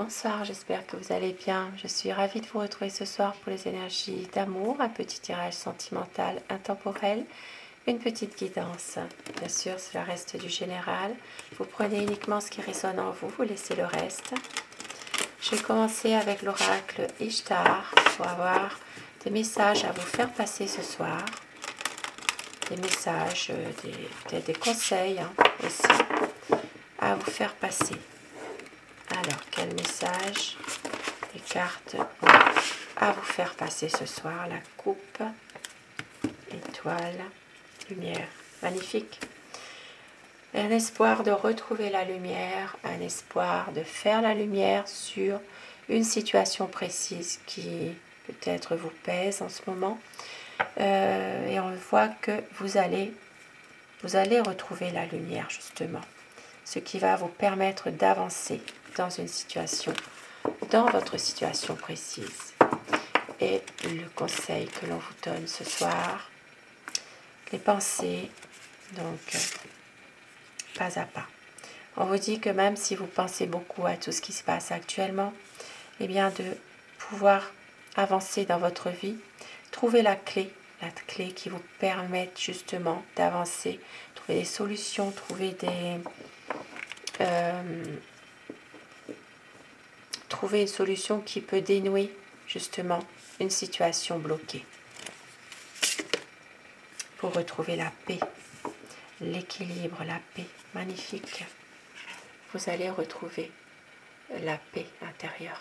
Bonsoir, j'espère que vous allez bien. Je suis ravie de vous retrouver ce soir pour les énergies d'amour, un petit tirage sentimental intemporel, une petite guidance. Bien sûr, cela reste du général. Vous prenez uniquement ce qui résonne en vous, vous laissez le reste. Je vais commencer avec l'oracle Ishtar pour avoir des messages à vous faire passer ce soir. Des messages, peut-être des conseils aussi à vous faire passer. Alors, quel message les cartes ont à vous faire passer ce soir? La coupe, étoile, lumière, magnifique. Un espoir de retrouver la lumière, un espoir de faire la lumière sur une situation précise qui peut-être vous pèse en ce moment. Et on voit que vous allez retrouver la lumière justement, ce qui va vous permettre d'avancer dans une situation, dans votre situation précise. Et le conseil que l'on vous donne ce soir, les pensées, donc pas à pas. On vous dit que même si vous pensez beaucoup à tout ce qui se passe actuellement, eh bien de pouvoir avancer dans votre vie, trouver la clé qui vous permette justement d'avancer, trouver des solutions, trouver trouver une solution qui peut dénouer justement une situation bloquée. Pour retrouver la paix, l'équilibre, la paix, magnifique. Vous allez retrouver la paix intérieure.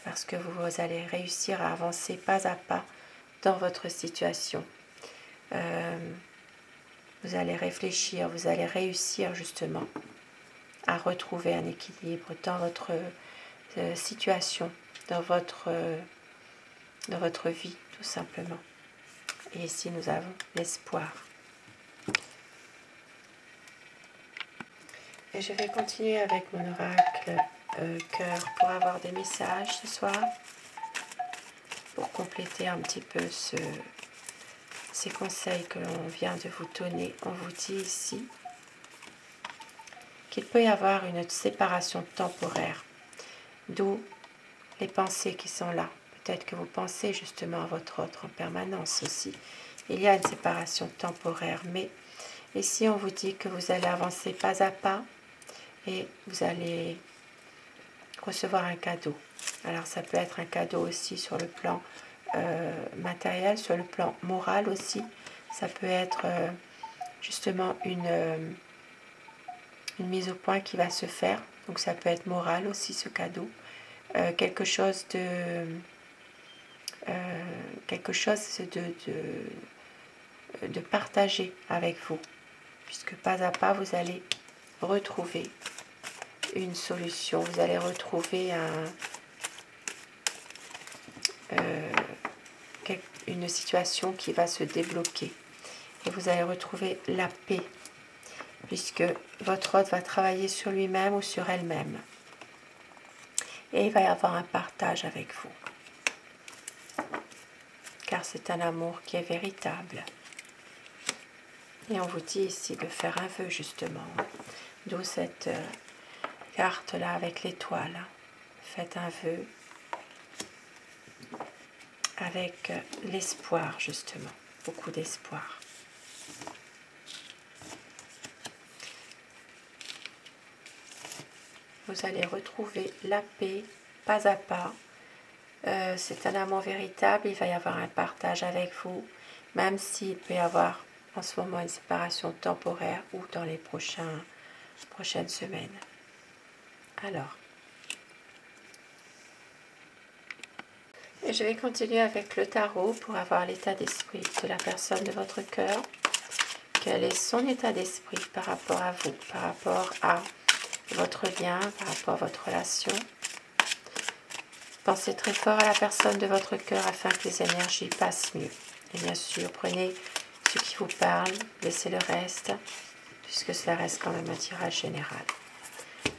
Parce que vous allez réussir à avancer pas à pas dans votre situation. Vous allez réfléchir, vous allez réussir justement à retrouver un équilibre dans votre situation, dans votre vie tout simplement. Et ici nous avons l'espoir. Et je vais continuer avec mon oracle cœur pour avoir des messages ce soir, pour compléter un petit peu ces conseils que l'on vient de vous donner. On vous dit ici qu'il peut y avoir une séparation temporaire, d'où les pensées qui sont là. Peut-être que vous pensez justement à votre autre en permanence aussi. Il y a une séparation temporaire, mais ici on vous dit que vous allez avancer pas à pas et vous allez recevoir un cadeau. Alors ça peut être un cadeau aussi sur le plan matériel, sur le plan moral aussi. Ça peut être justement une mise au point qui va se faire. Donc ça peut être moral aussi ce cadeau. Quelque chose de partager avec vous, puisque pas à pas vous allez retrouver une solution, vous allez retrouver une situation qui va se débloquer et vous allez retrouver la paix, puisque votre hôte va travailler sur lui-même ou sur elle-même et il va y avoir un partage avec vous, car c'est un amour qui est véritable. Et on vous dit ici de faire un vœu justement, d'où cette carte là avec l'étoile. Faites un vœu avec l'espoir justement, beaucoup d'espoir. Vous allez retrouver la paix pas à pas. C'est un amour véritable, il va y avoir un partage avec vous, même s'il peut y avoir en ce moment une séparation temporaire ou dans les prochaines semaines. Alors, et je vais continuer avec le tarot pour avoir l'état d'esprit de la personne de votre cœur. Quel est son état d'esprit par rapport à vous, par rapport à votre lien, par rapport à votre relation. Pensez très fort à la personne de votre cœur afin que les énergies passent mieux. Et bien sûr, prenez ce qui vous parle, laissez le reste, puisque cela reste quand même un tirage général.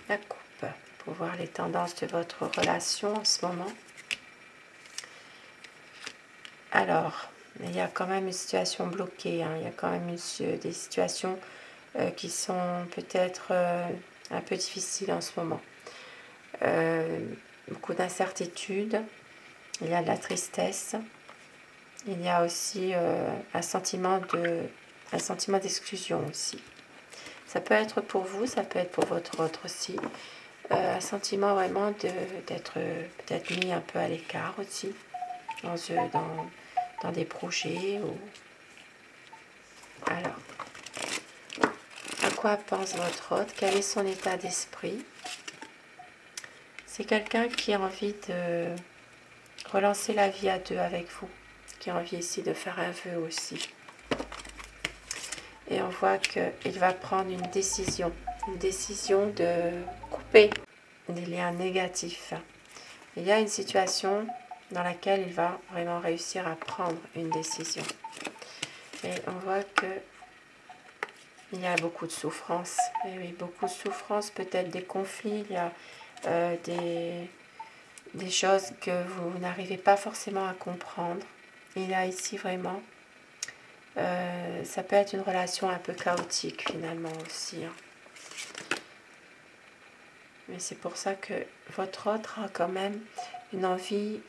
La coupe, pour voir les tendances de votre relation en ce moment. Alors, il y a quand même une situation bloquée, il y a quand même des situations qui sont peut-être un peu difficile en ce moment. Beaucoup d'incertitudes, il y a de la tristesse, il y a aussi un sentiment d'exclusion aussi. Ça peut être pour vous, ça peut être pour votre autre aussi. Un sentiment vraiment d'être peut-être mis un peu à l'écart aussi, dans des projets. Alors, à quoi pense votre hôte? Quel est son état d'esprit? C'est quelqu'un qui a envie de relancer la vie à deux avec vous, qui a envie ici de faire un vœu aussi. Et on voit qu'il va prendre une décision de couper des liens négatifs. Il y a une situation dans laquelle il va vraiment réussir à prendre une décision. Et on voit il y a beaucoup de souffrance. Et oui, beaucoup de souffrance, peut-être des conflits, il y a des choses que vous n'arrivez pas forcément à comprendre. Il y a ici vraiment, ça peut être une relation un peu chaotique finalement aussi. Hein. Mais c'est pour ça que votre autre a quand même une envie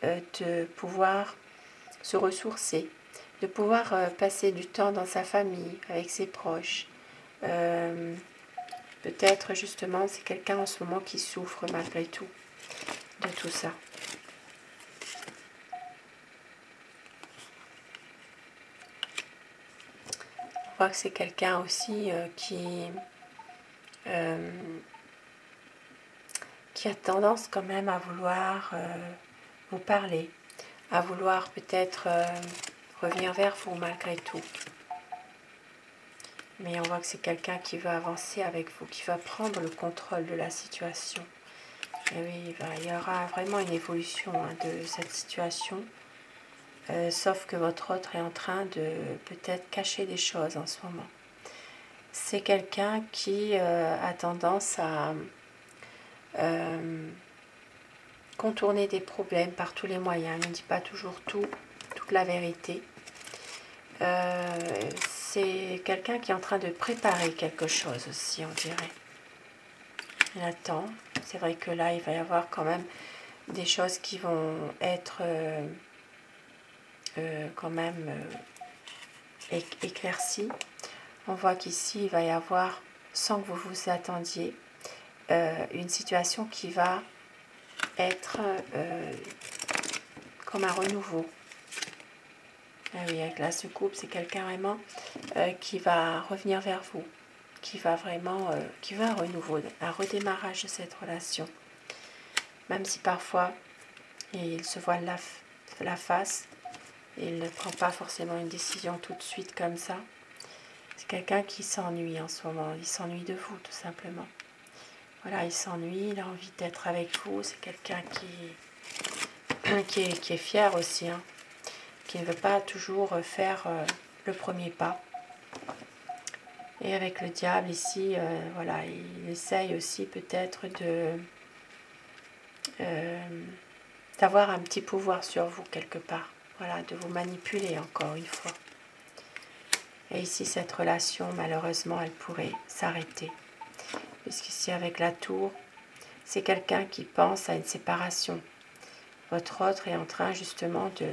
de pouvoir se ressourcer, de pouvoir passer du temps dans sa famille, avec ses proches. Peut-être justement c'est quelqu'un en ce moment qui souffre malgré tout de tout ça. On voit que c'est quelqu'un aussi qui a tendance quand même à vouloir vous parler, à vouloir peut-être revenir vers vous malgré tout. Mais on voit que c'est quelqu'un qui veut avancer avec vous, qui va prendre le contrôle de la situation. Et oui, il y aura vraiment une évolution de cette situation. Sauf que votre autre est en train de peut-être cacher des choses en ce moment. C'est quelqu'un qui a tendance à contourner des problèmes par tous les moyens. Il ne dit pas toujours toute la vérité. C'est quelqu'un qui est en train de préparer quelque chose aussi, on dirait. Il attend. C'est vrai que là, il va y avoir quand même des choses qui vont être quand même éclaircies. On voit qu'ici, il va y avoir, sans que vous vous attendiez, une situation qui va être comme un renouveau. Ah oui, avec l'As de coupe, c'est quelqu'un vraiment qui va revenir vers vous, qui va vraiment, qui veut un renouveau, un redémarrage de cette relation. Même si parfois il se voile la face, il ne prend pas forcément une décision tout de suite comme ça. C'est quelqu'un qui s'ennuie en ce moment, il s'ennuie de vous tout simplement. Voilà, il s'ennuie, il a envie d'être avec vous, c'est quelqu'un qui est fier aussi, hein, qui ne veut pas toujours faire le premier pas. Et avec le diable ici, voilà, il essaye aussi peut-être d'avoir un petit pouvoir sur vous quelque part. Voilà, de vous manipuler encore une fois. Et ici, cette relation, malheureusement, elle pourrait s'arrêter. Puisqu'ici, avec la tour, c'est quelqu'un qui pense à une séparation. Votre autre est en train justement de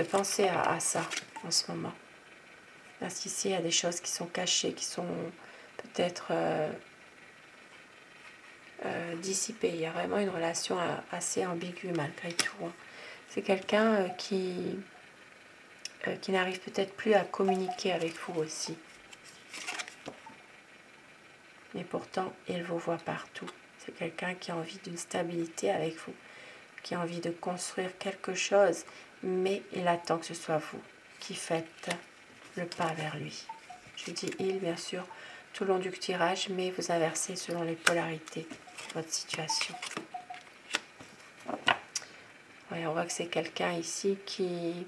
penser à ça en ce moment. Parce qu'ici, il y a des choses qui sont cachées, qui sont peut-être dissipées. Il y a vraiment une relation assez ambiguë malgré tout. Hein. C'est quelqu'un qui n'arrive peut-être plus à communiquer avec vous aussi. Mais pourtant, il vous voit partout. C'est quelqu'un qui a envie d'une stabilité avec vous, qui a envie de construire quelque chose, mais il attend que ce soit vous qui faites le pas vers lui. Je dis il, bien sûr, tout le long du tirage, mais vous inversez selon les polarités de votre situation. Ouais, on voit que c'est quelqu'un ici qui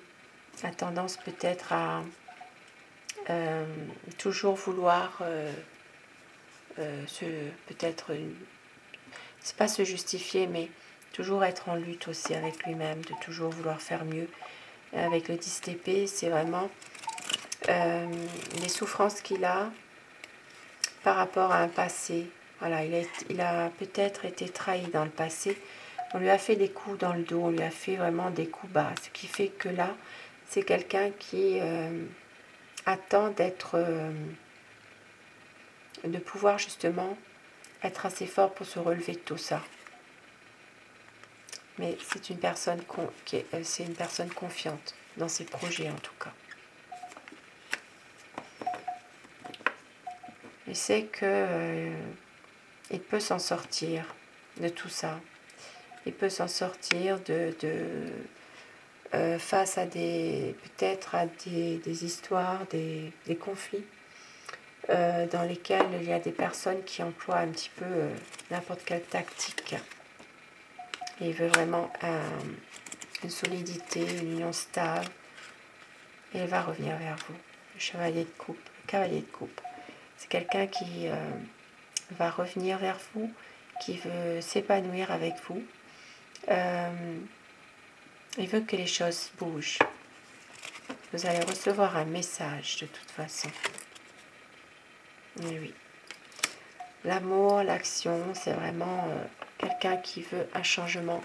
a tendance peut-être à toujours vouloir peut-être, c'est pas se justifier, mais toujours être en lutte aussi avec lui-même, de toujours vouloir faire mieux. Avec le 10 d'épée, c'est vraiment les souffrances qu'il a, par rapport à un passé. Voilà, il a peut-être été trahi dans le passé. On lui a fait des coups dans le dos, on lui a fait vraiment des coups bas. Ce qui fait que là, c'est quelqu'un qui attend de pouvoir justement être assez fort pour se relever de tout ça. Mais c'est une personne c'est une personne confiante dans ses projets en tout cas. Il sait que il peut s'en sortir de tout ça. Il peut s'en sortir face à peut-être à des histoires, des conflits dans lesquels il y a des personnes qui emploient un petit peu n'importe quelle tactique. Et il veut vraiment une solidité, une union stable. Et il va revenir vers vous. Le chevalier de coupe, le cavalier de coupe. C'est quelqu'un qui va revenir vers vous, qui veut s'épanouir avec vous. Il veut que les choses bougent. Vous allez recevoir un message de toute façon. Et oui. L'amour, l'action, c'est vraiment quelqu'un qui veut un changement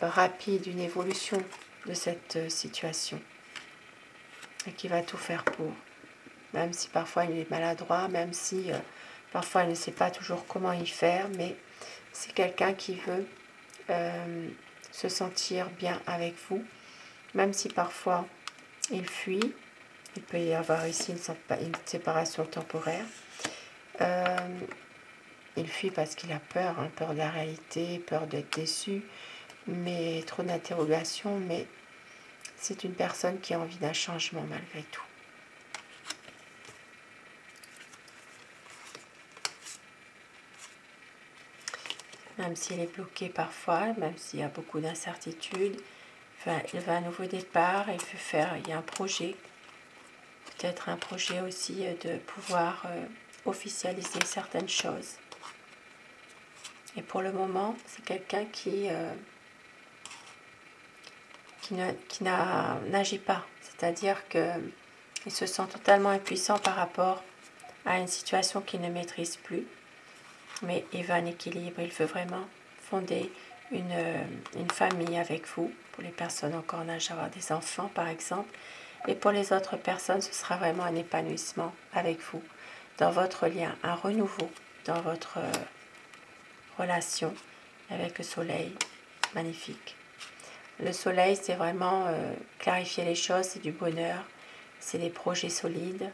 rapide, une évolution de cette situation. Et qui va tout faire pour. Même si parfois il est maladroit, même si parfois il ne sait pas toujours comment y faire, mais c'est quelqu'un qui veut se sentir bien avec vous, même si parfois il fuit. Il peut y avoir ici une séparation temporaire. Il fuit parce qu'il a peur, hein, peur de la réalité, peur d'être déçu, mais trop d'interrogations, mais c'est une personne qui a envie d'un changement malgré tout. Même s'il est bloqué parfois, même s'il y a beaucoup d'incertitudes, enfin, il va à un nouveau départ, il y a un projet, peut-être un projet aussi de pouvoir officialiser certaines choses. Et pour le moment, c'est quelqu'un qui n'agit pas, c'est-à-dire qu'il se sent totalement impuissant par rapport à une situation qu'il ne maîtrise plus, mais il veut un équilibre, il veut vraiment fonder une famille avec vous, pour les personnes encore en âge d'avoir des enfants par exemple, et pour les autres personnes, ce sera vraiment un épanouissement avec vous, dans votre lien, un renouveau dans votre relation avec le soleil, magnifique. Le soleil, c'est vraiment clarifier les choses, c'est du bonheur, c'est des projets solides,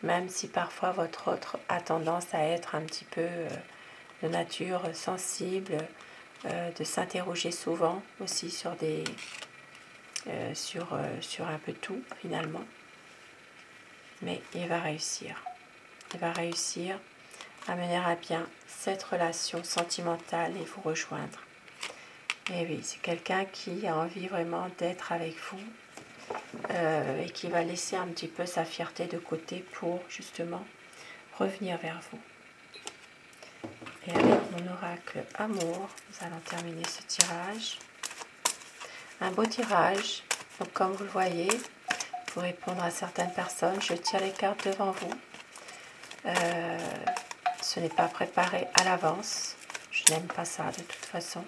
même si parfois votre autre a tendance à être un petit peu de nature sensible, de s'interroger souvent aussi sur sur un peu tout finalement. Mais il va réussir. Il va réussir à mener à bien cette relation sentimentale et vous rejoindre. Et oui, c'est quelqu'un qui a envie vraiment d'être avec vous et qui va laisser un petit peu sa fierté de côté pour justement revenir vers vous. Et avec mon oracle amour, nous allons terminer ce tirage. Un beau tirage. Donc comme vous le voyez, pour répondre à certaines personnes, je tire les cartes devant vous. Ce n'est pas préparé à l'avance. Je n'aime pas ça de toute façon.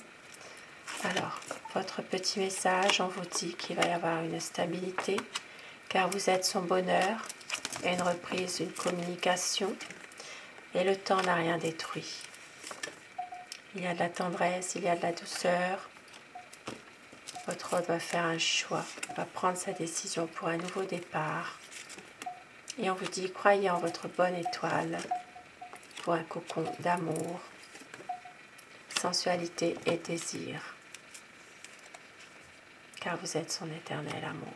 Alors, votre petit message, on vous dit qu'il va y avoir une stabilité, car vous êtes son bonheur, et une reprise, une communication, et le temps n'a rien détruit. Il y a de la tendresse, il y a de la douceur. Votre hôte va faire un choix, va prendre sa décision pour un nouveau départ. Et on vous dit, croyez en votre bonne étoile pour un cocon d'amour, sensualité et désir. Car vous êtes son éternel amour.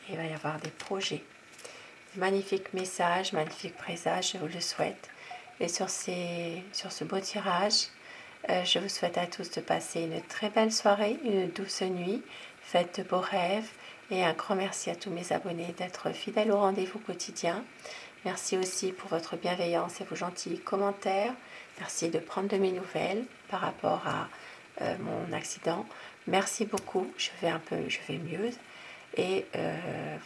Et il va y avoir des projets. Magnifique message, magnifique présage, je vous le souhaite. Et sur ce beau tirage, je vous souhaite à tous de passer une très belle soirée, une douce nuit, faites de beaux rêves et un grand merci à tous mes abonnés d'être fidèles au rendez-vous quotidien. Merci aussi pour votre bienveillance et vos gentils commentaires. Merci de prendre de mes nouvelles par rapport à mon accident. Merci beaucoup, je vais mieux. Et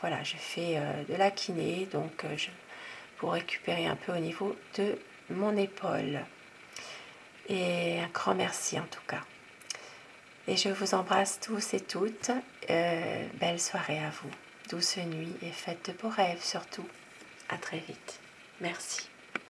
voilà, je fais de la kiné, donc pour récupérer un peu au niveau de mon épaule. Et un grand merci en tout cas. Et je vous embrasse tous et toutes. Belle soirée à vous. Douce nuit et faites de beaux rêves surtout. À très vite. Merci.